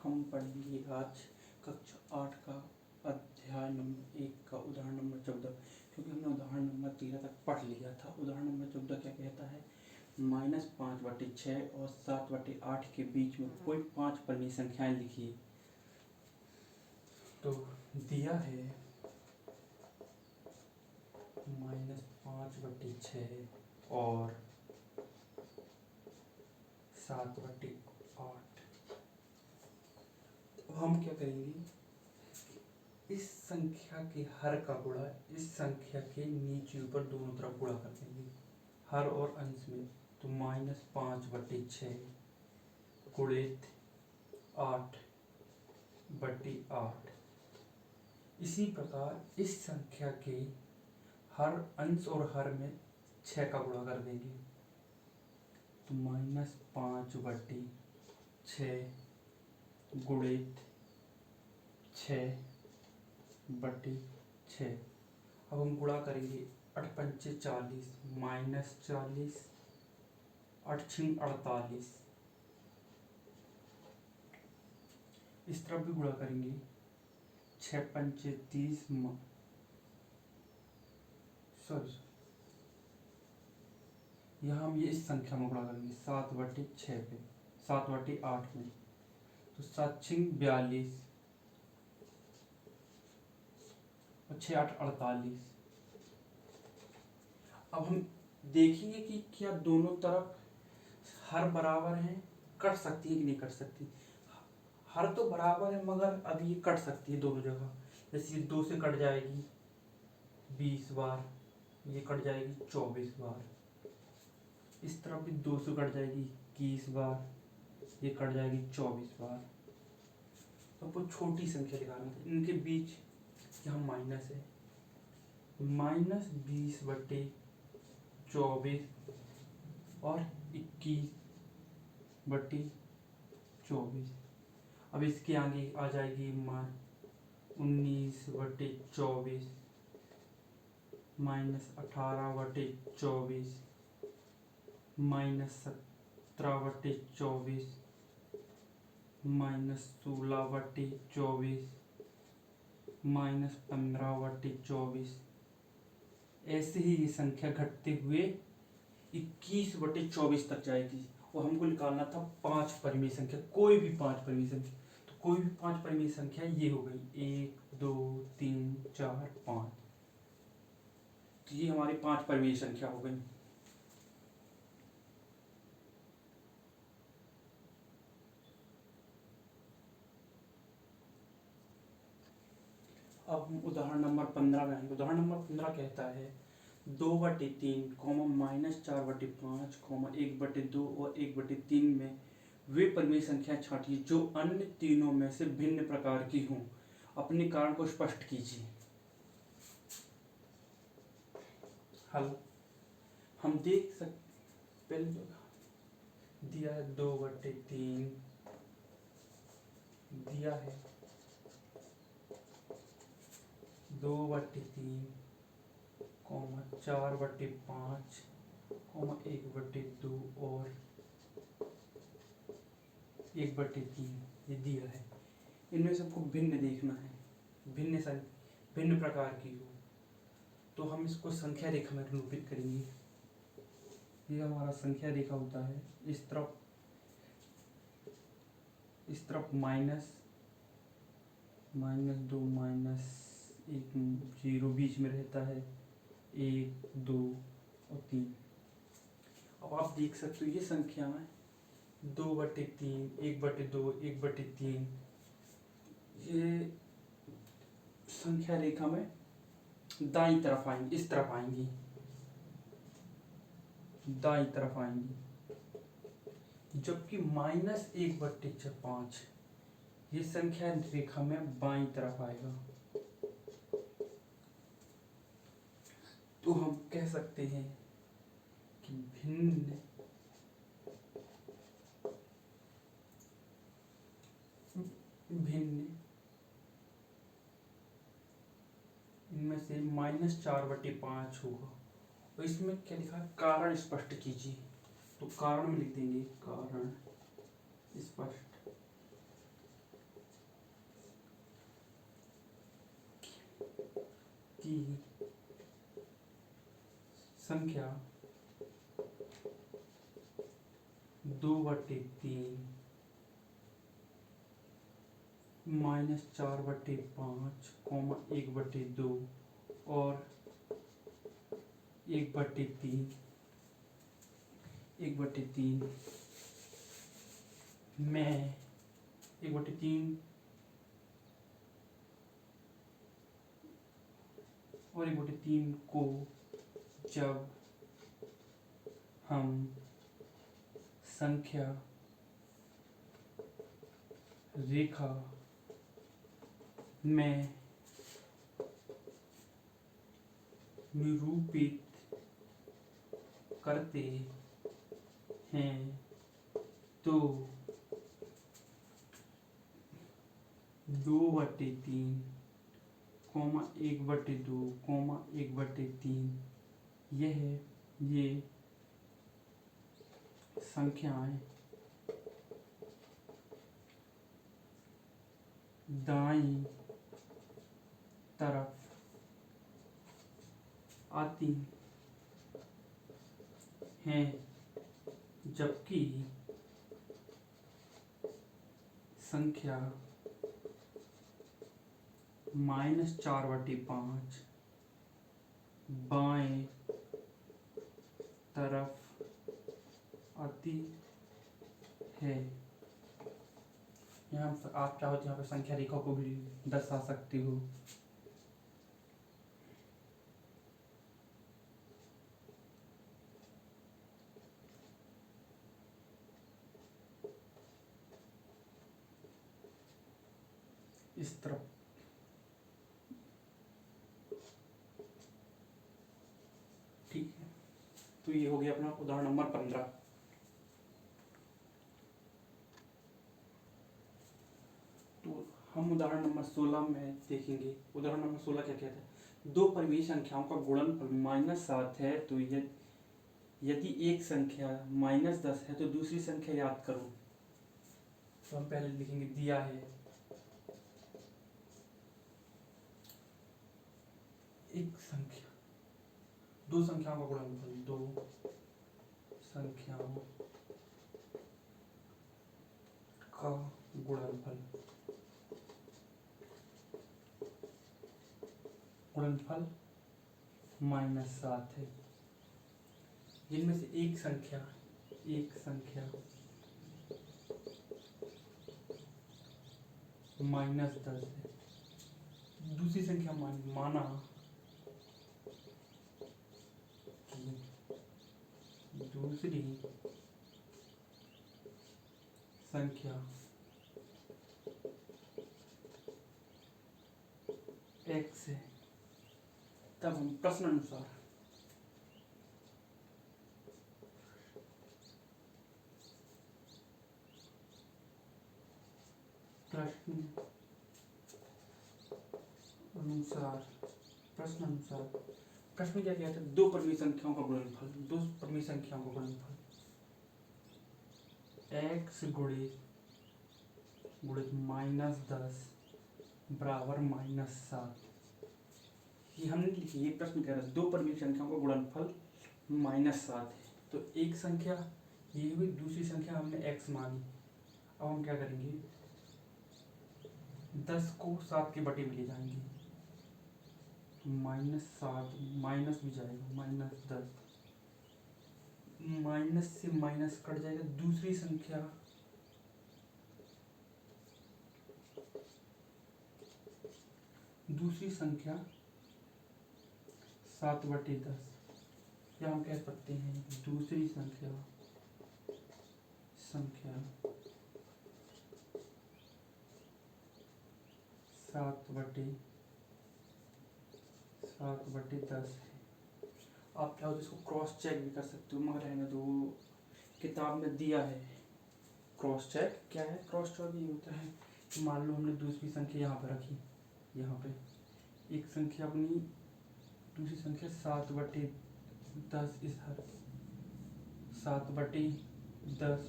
हम पढ़ेंगे आज कक्षा 8 का अध्याय नंबर 1 का उदाहरण नंबर 14। क्योंकि हमने उदाहरण नंबर 13 तक पढ़ लिया था। उदाहरण नंबर 14 क्या कहता है, -5/6 और 7/8 के बीच में कोई 5 परिमेय संख्याएं लिखिए। तो दिया है -5/6 और 7/8। हम क्या करेंगे, इस संख्या के हर का गुणा इस संख्या के नीचे ऊपर दोनों तरफ गुणा कर देंगे, हर और अंश में। तो -5/6 गुणित 8/8। इसी प्रकार इस संख्या के हर अंश और हर में 6 का गुणा कर देंगे। तो -5/6 गुणित 6/6। अब हम गुणा करेंगे, 8×5 = 40, -40, 8×6 = 48। इस तरफ भी गुणा करेंगे, 6×5 = 30, यहाँ हम ये इस संख्या में गुणा करेंगे 7/6 पे, 7/8 में। तो 7×6 = 42 और 6×8 = 48। अब हम देखेंगे कि क्या दोनों तरफ हर बराबर हैं, कट सकती है कि नहीं कट सकती। हर तो बराबर है मगर अब ये कट सकती है दोनों जगह। जैसे ये 2 से कट जाएगी 20 बार, ये कट जाएगी 24 बार। इस तरफ भी 2 से कट जाएगी 21 बार, ये कट जाएगी 24 बार। तो आपको छोटी संख्या दिखाना है, इनके बीच यहाँ माइनस है, -20/24 और 21/24। अब इसके आगे आ जाएगी 19/24, -18/24, -17/24, -16/24, -15/24। ऐसे ही ये संख्या घटते हुए 21/24 तक जाएगी। और हमको निकालना था 5 परिमेय संख्या, कोई भी 5 परिमेय संख्या। तो कोई भी 5 परिमेय संख्या ये हो गई, 1 2 3 4 5। तो ये हमारी 5 परिमेय संख्या हो गई। अब हम उदाहरण नंबर 15 में आएंगे। उदाहरण नंबर 15 कहता है 2/3, -4/5, 1/2 और 1/3 में वे परिमेय संख्या छांटिए जो अन्य तीनों में से भिन्न प्रकार की हों। अपने कारण को स्पष्ट कीजिए। हल हम देख सकते, पहले दिया है 2/3, दिया है 2/3, 4/5, 1/2 और 1/3 ये दिया है। इनमें से आपको भिन्न देखना है, भिन्न प्रकार की हो। तो हम इसको संख्या रेखा में निरूपित करेंगे। ये हमारा संख्या रेखा होता है। इस तरफ माइनस, -2, -1, 0 बीच में रहता है, 1 2 और 3। अब आप देख सकते हो ये संख्या है 2/3, 1/2, 1/3। ये संख्या रेखा में दाईं तरफ आएंगी, इस तरफ आएंगी, दाईं तरफ आएंगी। जबकि -1/5 ये संख्या रेखा में बाईं तरफ आएगा। तो हम कह सकते हैं कि भिन्न इनमें से -4/5 होगा। तो इसमें क्या लिखा है, कारण स्पष्ट कीजिए। तो कारण में लिख देंगे, कारण स्पष्ट जबकि संख्या 2/3 -4/5 1/2 और 1/3 में 1/3 और 1/3 को जब हम संख्या रेखा में निरूपित करते हैं तो 2/3, 1/2, 1/3 ये संख्याएं दाईं तरफ आती हैं, जबकि संख्या -4/5 बाएं तरफ आती है। यहाँ आप चाहो तो यहाँ पे संख्या रेखा को भी दर्शा सकते हो। इस तरफ ठीक है। तो ये हो गया अपना उदाहरण नंबर 15। तो हम उदाहरण नंबर 16 में देखेंगे। उदाहरण नंबर 16 क्या कहता है? दो परिमेय संख्याओं का गुणनफल -7 है, तो यदि एक संख्या -10 है तो दूसरी संख्या याद करो। तो हम पहले लिखेंगे, दिया है एक संख्या, दो संख्याओं का गुणनफल, दो संख्याओं का गुणनफल -7 है। जिनमें से एक संख्या -10 है, दूसरी संख्या माना कि दूसरी संख्या x है, तब हम प्रश्न अनुसार प्रश्न क्या कहता है? दो परिमेय संख्याओं का गुणनफल, x गुणित -10 बराबर -7। ये हमने लिखी, ये प्रश्न कह रहा है दो परिमेय संख्याओं का गुणनफल -7 है। तो एक संख्या ये हुई, दूसरी संख्या हमने x मानी। अब हम क्या करेंगे, 10 को 7 के बटे में ले जाएंगे, -7 माइनस भी जाएगा, -10 माइनस से माइनस कट जाएगा। दूसरी संख्या 7/10, या हम कह सकते हैं दूसरी संख्या 7/10 है। आप चाहो तो इसको क्रॉस चेक भी कर सकते हो, मगर रहने दो, किताब में दिया है। क्रॉस चेक क्या है? क्रॉस चेक ये होता है कि मान लो हमने दूसरी संख्या यहाँ पे रखी, यहाँ पे एक संख्या अपनी, दूसरी संख्या 7/10 इधर, 7/10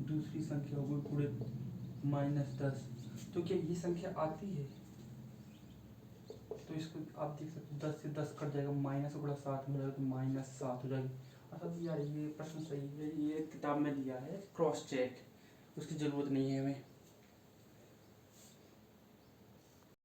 दूसरी संख्या होगी गुणित -10। तो क्या ये संख्या आती है? तो इसको आप देख सकते हो 10 से 10 कट जाएगा, माइनस गुणा 7 में जाएगा तो -7 हो जाएगी। अच्छा यार ये प्रश्न सही है, ये किताब में दिया है, क्रॉस चेक, उसकी ज़रूरत नहीं है हमें।